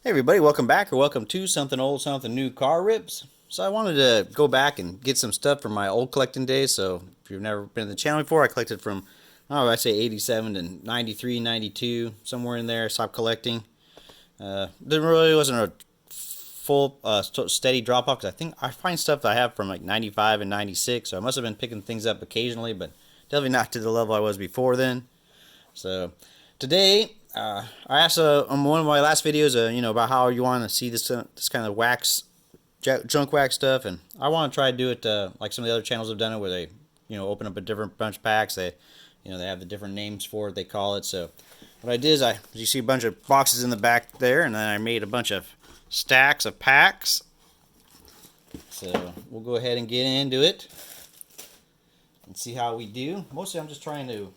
Hey everybody, welcome back or welcome to Something Old, Something New Car Rips. So I wanted to go back and get some stuff from my old collecting days. So if you've never been to the channel before, I collected from, oh, I'd say 87 to 93, 92, somewhere in there. I stopped collecting. There really wasn't a full, steady drop off because I think I find stuff that I have from like 95 and 96. So I must have been picking things up occasionally, but definitely not to the level I was before then. So today, I asked on one of my last videos, about how you want to see this kind of wax, junk wax stuff, and I want to try to do it like some of the other channels have done it, where they, open up a different bunch of packs. They have the different names for it. They call it. So what I did is you see a bunch of boxes in the back there, and then I made a bunch of stacks of packs. So we'll go ahead and get into it and see how we do. Mostly, I'm just trying to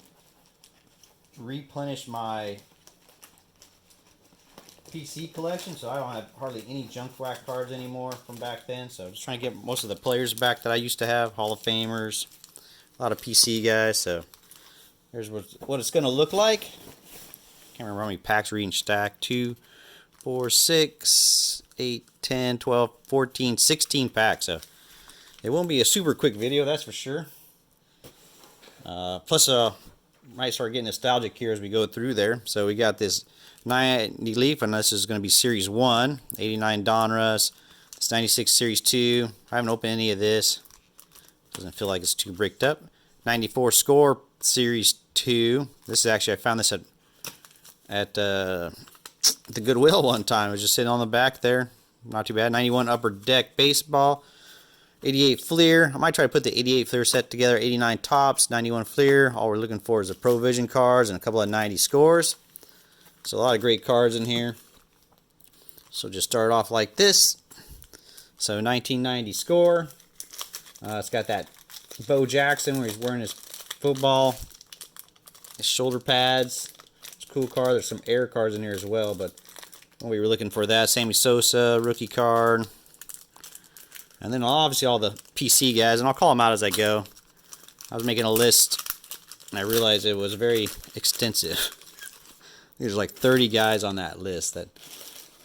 replenish my PC collection, so I don't have hardly any junk wax cards anymore from back then. So I'm just trying to get most of the players back that I used to have, Hall of Famers, a lot of PC guys. So here's what it's going to look like. Can't remember how many packs are in stack. 2, 4, 6, 8, 10, 12, 14, 16 packs. So it won't be a super quick video, that's for sure. Plus, might start getting nostalgic here as we go through there. So we got this 90 Leaf, and this is going to be Series 1, 89 Donruss, it's 96 Series 2. I haven't opened any of this. Doesn't feel like it's too bricked up. 94 Score Series 2. This is actually, I found this at the Goodwill one time. It was just sitting on the back there. Not too bad. 91 Upper Deck Baseball. 88 Fleer. I might try to put the 88 Fleer set together. 89 Tops, 91 Fleer. All we're looking for is the Provision cards and a couple of 90 scores. So a lot of great cards in here. So just start off like this. So 1990 score. It's got that Bo Jackson where he's wearing his football, his shoulder pads. It's a cool card. There's some air cards in here as well, but we were looking for that. Sammy Sosa rookie card. And then obviously all the PC guys, and I'll call them out as I go. I was making a list, and I realized it was very extensive. There's like 30 guys on that list that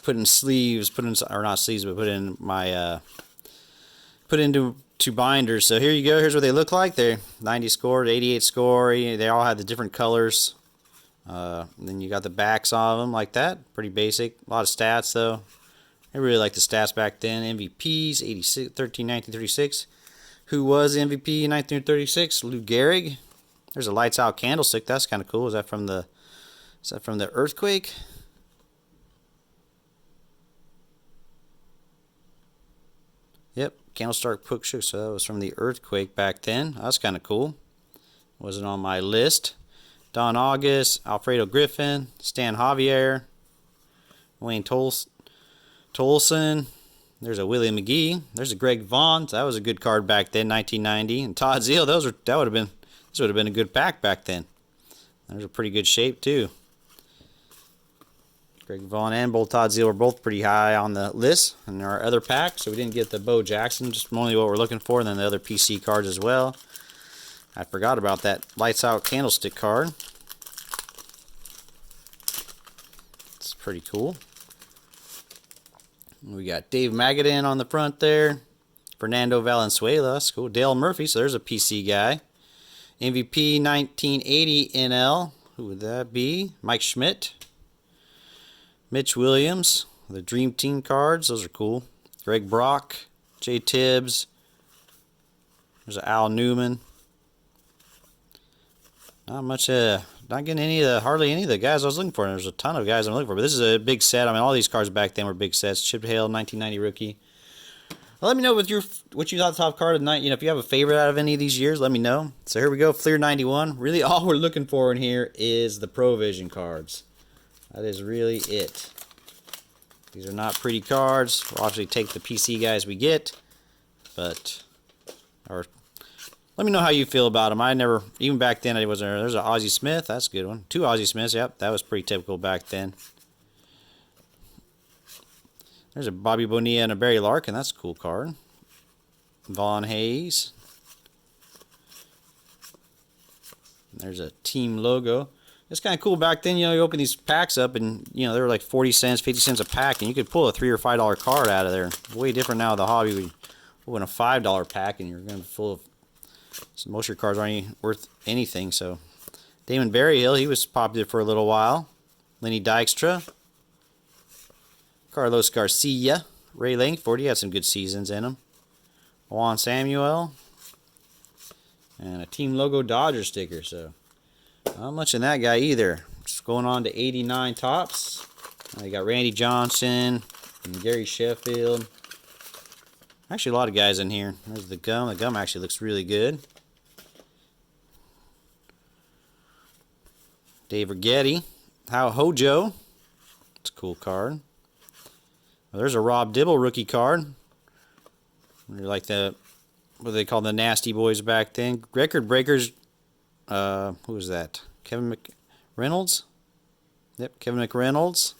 put in sleeves, or not sleeves, but put in my, put into two binders. So here you go. Here's what they look like. They're 90 score, 88 score. They all have the different colors. Then you got the backs on them like that. Pretty basic. A lot of stats though. I really like the stats back then. MVPs, 86, 13, 1936. Who was MVP in 1936? Lou Gehrig. There's a lights out candlestick. That's kind of cool. Is that from the earthquake? Yep, candlestick picture. So that was from the earthquake back then. That's kind of cool. Wasn't on my list. Don August, Alfredo Griffin, Stan Javier, Wayne Tolson. There's a Willie McGee. There's a Greg Vaughn. That was a good card back then, 1990. And Todd Zeal. This would have been a good pack back then. There's a pretty good shape too. Greg Vaughn and Todd Zeal were both pretty high on the list. And there are other packs, so we didn't get the Bo Jackson, just only what we're looking for, and then the other PC cards as well. I forgot about that lights out candlestick card. It's pretty cool. We got Dave Magadan on the front there. Fernando Valenzuela, that's cool. Dale Murphy, so there's a PC guy. MVP 1980 NL, who would that be? Mike Schmidt. Mitch Williams, the Dream Team cards, those are cool. Greg Brock, Jay Tibbs. There's Al Newman. Not much, not getting hardly any of the guys I was looking for. There's a ton of guys I'm looking for, but this is a big set. I mean, all these cards back then were big sets. Chip Hale, 1990 rookie. Well, let me know what you thought the top card of the night. If you have a favorite out of any of these years, let me know. So here we go, Fleer 91. Really, all we're looking for in here is the Provision cards. That is really it. These are not pretty cards. We'll obviously take the PC guys we get, but let me know how you feel about them. I never, even back then, there's an Ozzie Smith. That's a good one. 2 Ozzie Smiths. Yep, that was pretty typical back then. There's a Bobby Bonilla and a Barry Larkin. That's a cool card. Vaughn Hayes. There's a team logo. It's kind of cool back then. You know, you open these packs up, and you know they were like 40 cents, 50 cents a pack, and you could pull a $3 or $5 card out of there. Way different now. The hobby would open a $5 pack, and you're going to be full of. So most of your cards aren't worth anything. So Damon Berryhill, he was popular for a little while. Lenny Dykstra, Carlos Garcia, Ray Langford. He had some good seasons in him. Juan Samuel, and a team logo Dodger sticker. So not much in that guy either. Just going on to 89 tops. You got Randy Johnson and Gary Sheffield. Actually, a lot of guys in here. There's the gum. The gum actually looks really good. Dave Righetti. Hal Hojo. It's a cool card. Well, there's a Rob Dibble rookie card. Like the, what they called the Nasty Boys back then. Record breakers. Who was that? Kevin McReynolds? Yep, Kevin McReynolds.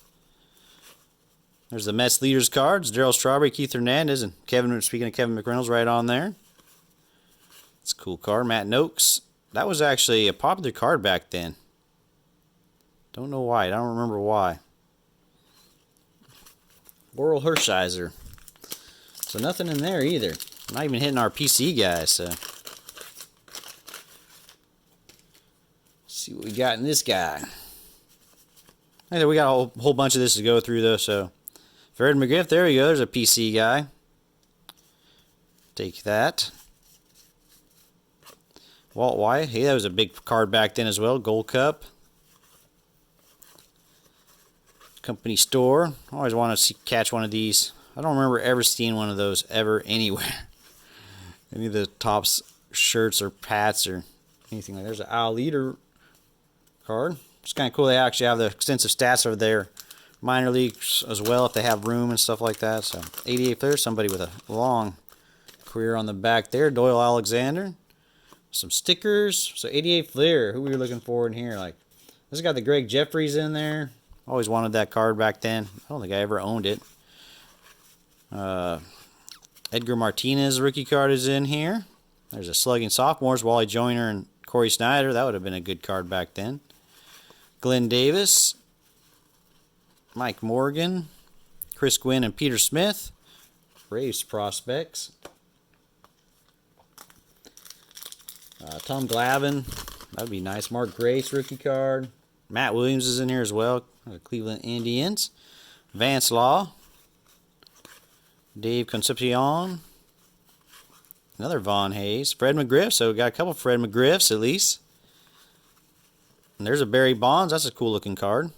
There's the Mets leaders cards. Darryl Strawberry, Keith Hernandez, and Kevin. Speaking of Kevin McReynolds, right on there. It's a cool card. Matt Noakes. That was actually a popular card back then. Don't know why. I don't remember why. Oral Hershiser. So nothing in there either. Not even hitting our PC guys. So see what we got in this guy. Hey, we got a whole bunch of this to go through though. So Fred McGriff, there we go. There's a PC guy. Take that. Walt White. Hey, that was a big card back then as well. Gold Cup. Company store. I always want to catch one of these. I don't remember ever seeing one of those ever anywhere. Any of the Topps shirts or hats or anything like that. There's an Al Leader card. It's kind of cool. They actually have the extensive stats of their minor leagues as well if they have room and stuff like that. So 88 there. Somebody with a long career on the back there. Doyle Alexander. Some stickers. So 88 Flair. Who were we looking for in here? Like, this has got the Greg Jeffries in there. Always wanted that card back then. I don't think I ever owned it. Edgar Martinez rookie card is in here. There's a slugging sophomores, Wally Joyner and Corey Snyder. That would have been a good card back then. Glenn Davis, Mike Morgan, Chris Gwynn and Peter Smith. Braves prospects. Tom Glavine. That would be nice. Mark Grace rookie card. Matt Williams is in here as well. Cleveland Indians. Vance Law. Dave Concepcion. Another Von Hayes. Fred McGriff. So we got a couple Fred McGriffs at least. And there's a Barry Bonds. That's a cool looking card.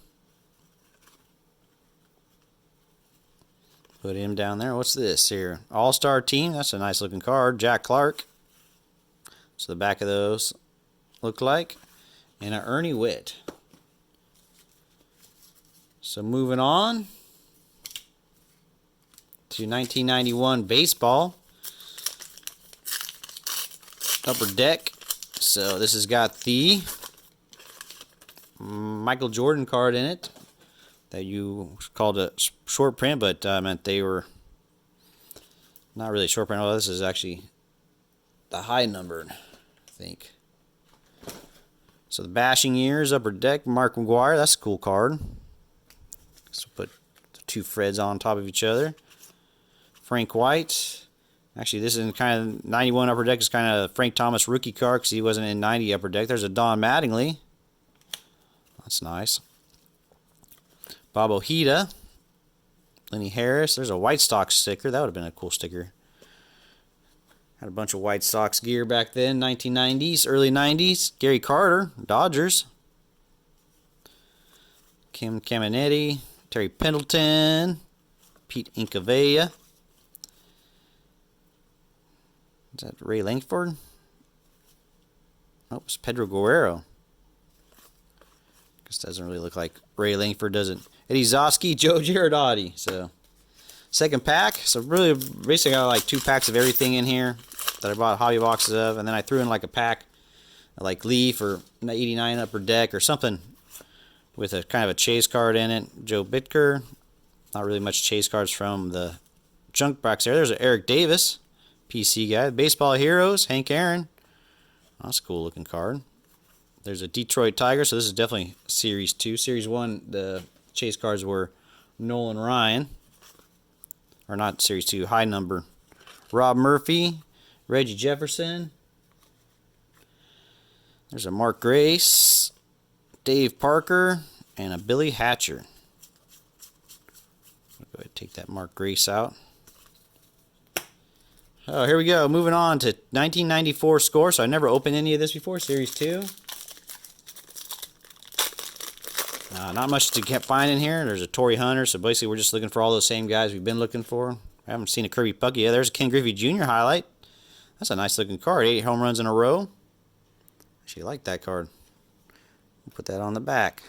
Put him down there. What's this here? All-Star Team. That's a nice looking card. Jack Clark. So the back of those look like. And an Ernie Witt. So moving on to 1991 baseball. Upper Deck. So this has got the Michael Jordan card in it that you called a short print, but meant they were not really short print. Oh, this is actually the high numbered, I think. So the bashing years, Upper Deck, Mark McGwire. That's a cool card. So put the two Freds on top of each other. Frank White. Actually, this is kind of 91 Upper Deck is kind of Frank Thomas rookie card because he wasn't in 90 Upper Deck. There's a Don Mattingly. That's nice. Bob Ojeda. Lenny Harris. There's a White Sox sticker. That would have been a cool sticker. Had a bunch of White Sox gear back then, 1990s, early 90s. Gary Carter, Dodgers. Kim Caminetti. Terry Pendleton. Pete Incavella. Is that Ray Langford? Oh, it's Pedro Guerrero. This doesn't really look like Ray Langford, does it? Eddie Zosky, Joe Girardotti. So, second pack. So, really, basically, I got like 2 packs of everything in here that I bought hobby boxes of. And then I threw in like a pack like Leaf or 89 Upper Deck or something with a kind of a chase card in it. Joe Bitker. Not really much chase cards from the junk box there. There's an Eric PC guy. Baseball Heroes, Hank Aaron. That's a cool looking card. There's a Detroit Tiger, so this is definitely Series 2. Series 1, the chase cards were Nolan Ryan. Or not Series 2, high number. Rob Murphy, Reggie Jefferson. There's a Mark Grace, Dave Parker, and a Billy Hatcher. I'll go ahead and take that Mark Grace out. Oh, here we go. Moving on to 1994 score. So I never opened any of this before. Series 2. Not much to get finding here. There's a Torrey Hunter. So basically we're just looking for all those same guys we've been looking for. I haven't seen a Kirby Puck yet. There's a Ken Griffey Jr. highlight. That's a nice looking card. 8 home runs in a row. Actually like that card. Put that on the back.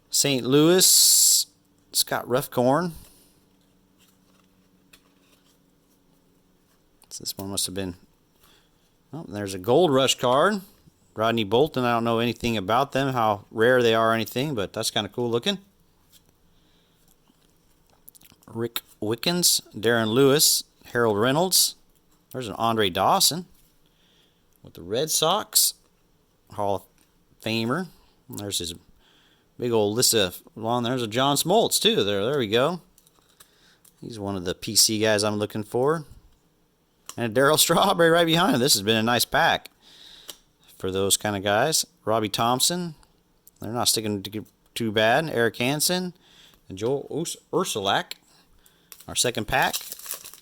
St. Louis, Scott Ruffcorn. So this one must have been... Oh, there's a Gold Rush card. Rodney Bolton. I don't know anything about them, how rare they are or anything, but that's kind of cool looking. Rick Wickens, Darren Lewis, Harold Reynolds. There's an Andre Dawson with the Red Sox. Hall of Famer. There's his big old list of... Well, there's a John Smoltz, too. There we go. He's one of the PC guys I'm looking for. And a Darryl Strawberry right behind him. This has been a nice pack for those kind of guys. Robbie Thompson. They're not sticking too bad. Eric Hansen. And Joel Ursulak. Our second pack.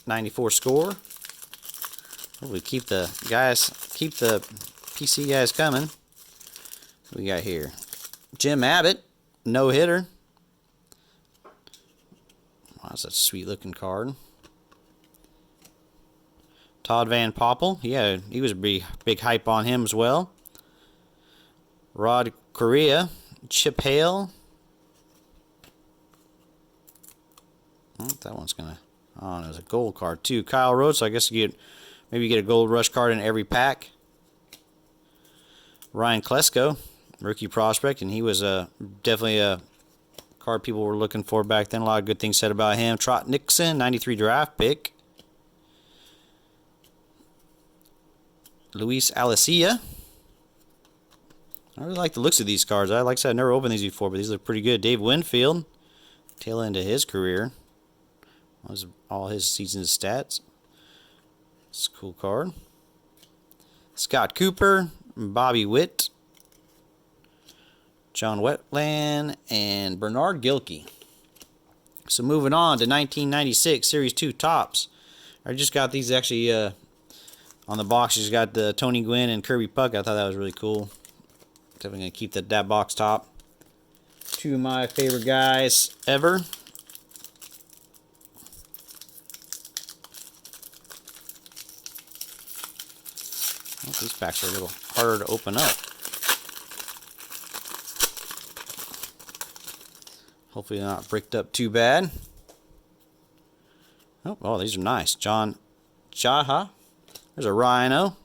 94 score. Hopefully keep the PC guys coming. What we got here? Jim Abbott. No hitter. Wow, that's a sweet looking card. Todd Van Poppel, yeah, he was a big hype on him as well. Rod Correa, Chip Hale. That one's gonna... Oh, there's a gold card too. Kyle Rhodes, so I guess maybe you get a Gold Rush card in every pack. Ryan Klesko, rookie prospect, and he was definitely a card people were looking for back then. A lot of good things said about him. Trot Nixon, 93 draft pick. Luis Alicia. I really like the looks of these cards. Like I said, I've never opened these before, but these look pretty good. Dave Winfield. Tail end of his career. Those are all his season's stats. It's a cool card. Scott Cooper. Bobby Witt. John Wetland. And Bernard Gilkey. So moving on to 1996 Series 2 Tops. I just got these actually... on the box, you got the Tony Gwynn and Kirby Puck. I thought that was really cool. Definitely going to keep that box top. Two of my favorite guys ever. Well, these packs are a little harder to open up. Hopefully they're not bricked up too bad. Oh, these are nice. John Jaha. There's a Rhino.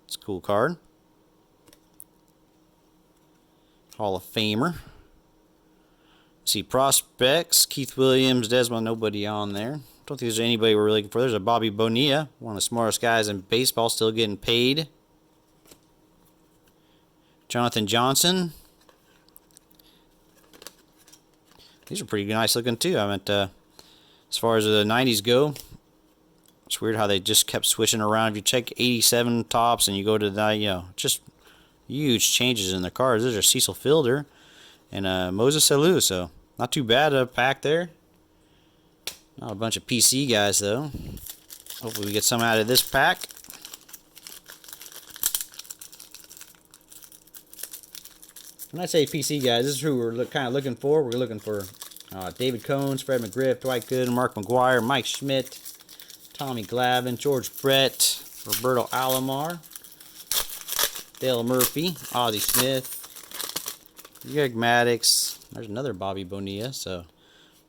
It's a cool card. Hall of Famer. See prospects. Keith Williams, Desmond, nobody on there. Don't think there's anybody we're looking for. There's a Bobby Bonilla, one of the smartest guys in baseball, still getting paid. Jonathan Johnson. These are pretty nice looking too. I meant, as far as the 90s go, it's weird how they just kept switching around. If you check 87 tops and you go to the, just huge changes in the cards. There's a Cecil Fielder and Moses Alou, so not too bad a pack there. Not a bunch of PC guys though. Hopefully we get some out of this pack. When I say PC guys, this is who we're kind of looking for. We're looking for David Cones, Fred McGriff, Dwight Gooden, Mark McGuire, Mike Schmidt, Tommy Glavine, George Brett, Roberto Alomar, Dale Murphy, Ozzie Smith, Greg Maddux. There's another Bobby Bonilla, so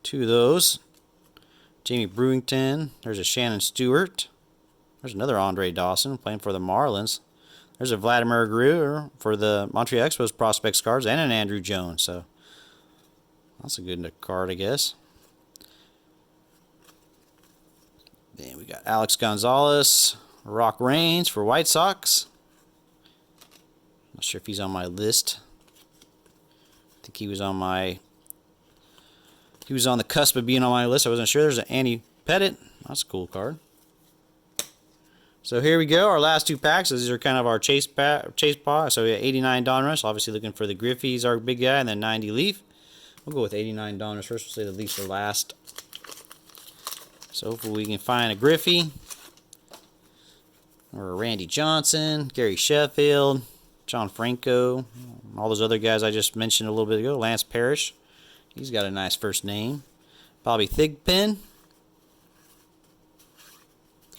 two of those. Jamie Brewington. There's a Shannon Stewart. There's another Andre Dawson playing for the Marlins. There's a Vladimir Guerrero for the Montreal Expos prospects cards and an Andrew Jones. So that's a good card, I guess. Then we got Alex Gonzalez, Rock Reigns for White Sox. Not sure if he's on my list. I think he was on my. He was on the cusp of being on my list. I wasn't sure. There's an Andy Pettit. That's a cool card. So here we go, our last two packs. So these are kind of our chase paw. So we got 89 Donruss, obviously looking for the Griffey's, our big guy, and then 90 Leaf. We'll go with 89 Donruss first. We'll say the Leafs are last. So hopefully we can find a Griffey, or a Randy Johnson, Gary Sheffield, John Franco, all those other guys I just mentioned a little bit ago. Lance Parrish, he's got a nice first name. Bobby Thigpen.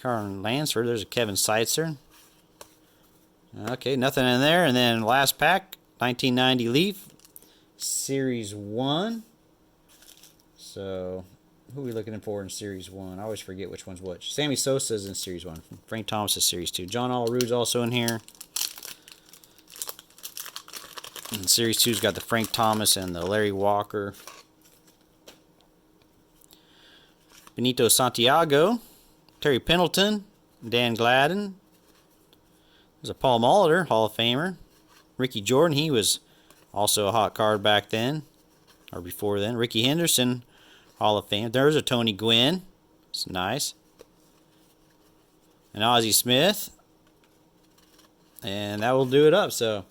Carl Lansford, there's a Kevin Seitzer. Okay, nothing in there. And then last pack, 1990 Leaf, Series 1. So, who are we looking for in Series 1? I always forget which one's which. Sammy Sosa's in Series 1. Frank Thomas is Series 2. John Olerud's also in here. And Series 2's got the Frank Thomas and the Larry Walker. Benito Santiago. Terry Pendleton, Dan Gladden. There's a Paul Molitor, Hall of Famer. Ricky Jordan, he was also a hot card back then, or before then. Ricky Henderson, Hall of Fame. There's a Tony Gwynn. It's nice. And Ozzie Smith. And that will do it up. So,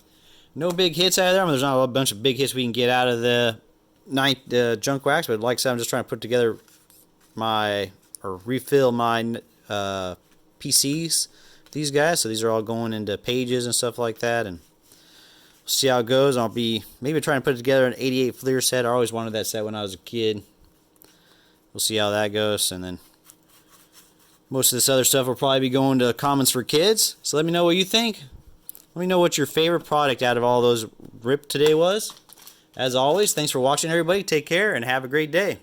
no big hits out of there. I mean, there's not a bunch of big hits we can get out of the ninth junk wax, but like I said, I'm just trying to put together or refill my PCs, these guys. So these are all going into pages and stuff like that, and we'll see how it goes. I'll be maybe trying to put together an 88 Fleer set. I always wanted that set when I was a kid. We'll see how that goes, and then most of this other stuff will probably be going to Commons for Kids. So let me know what you think. Let me know what your favorite product out of all those ripped today was. As always, thanks for watching, everybody. Take care and have a great day.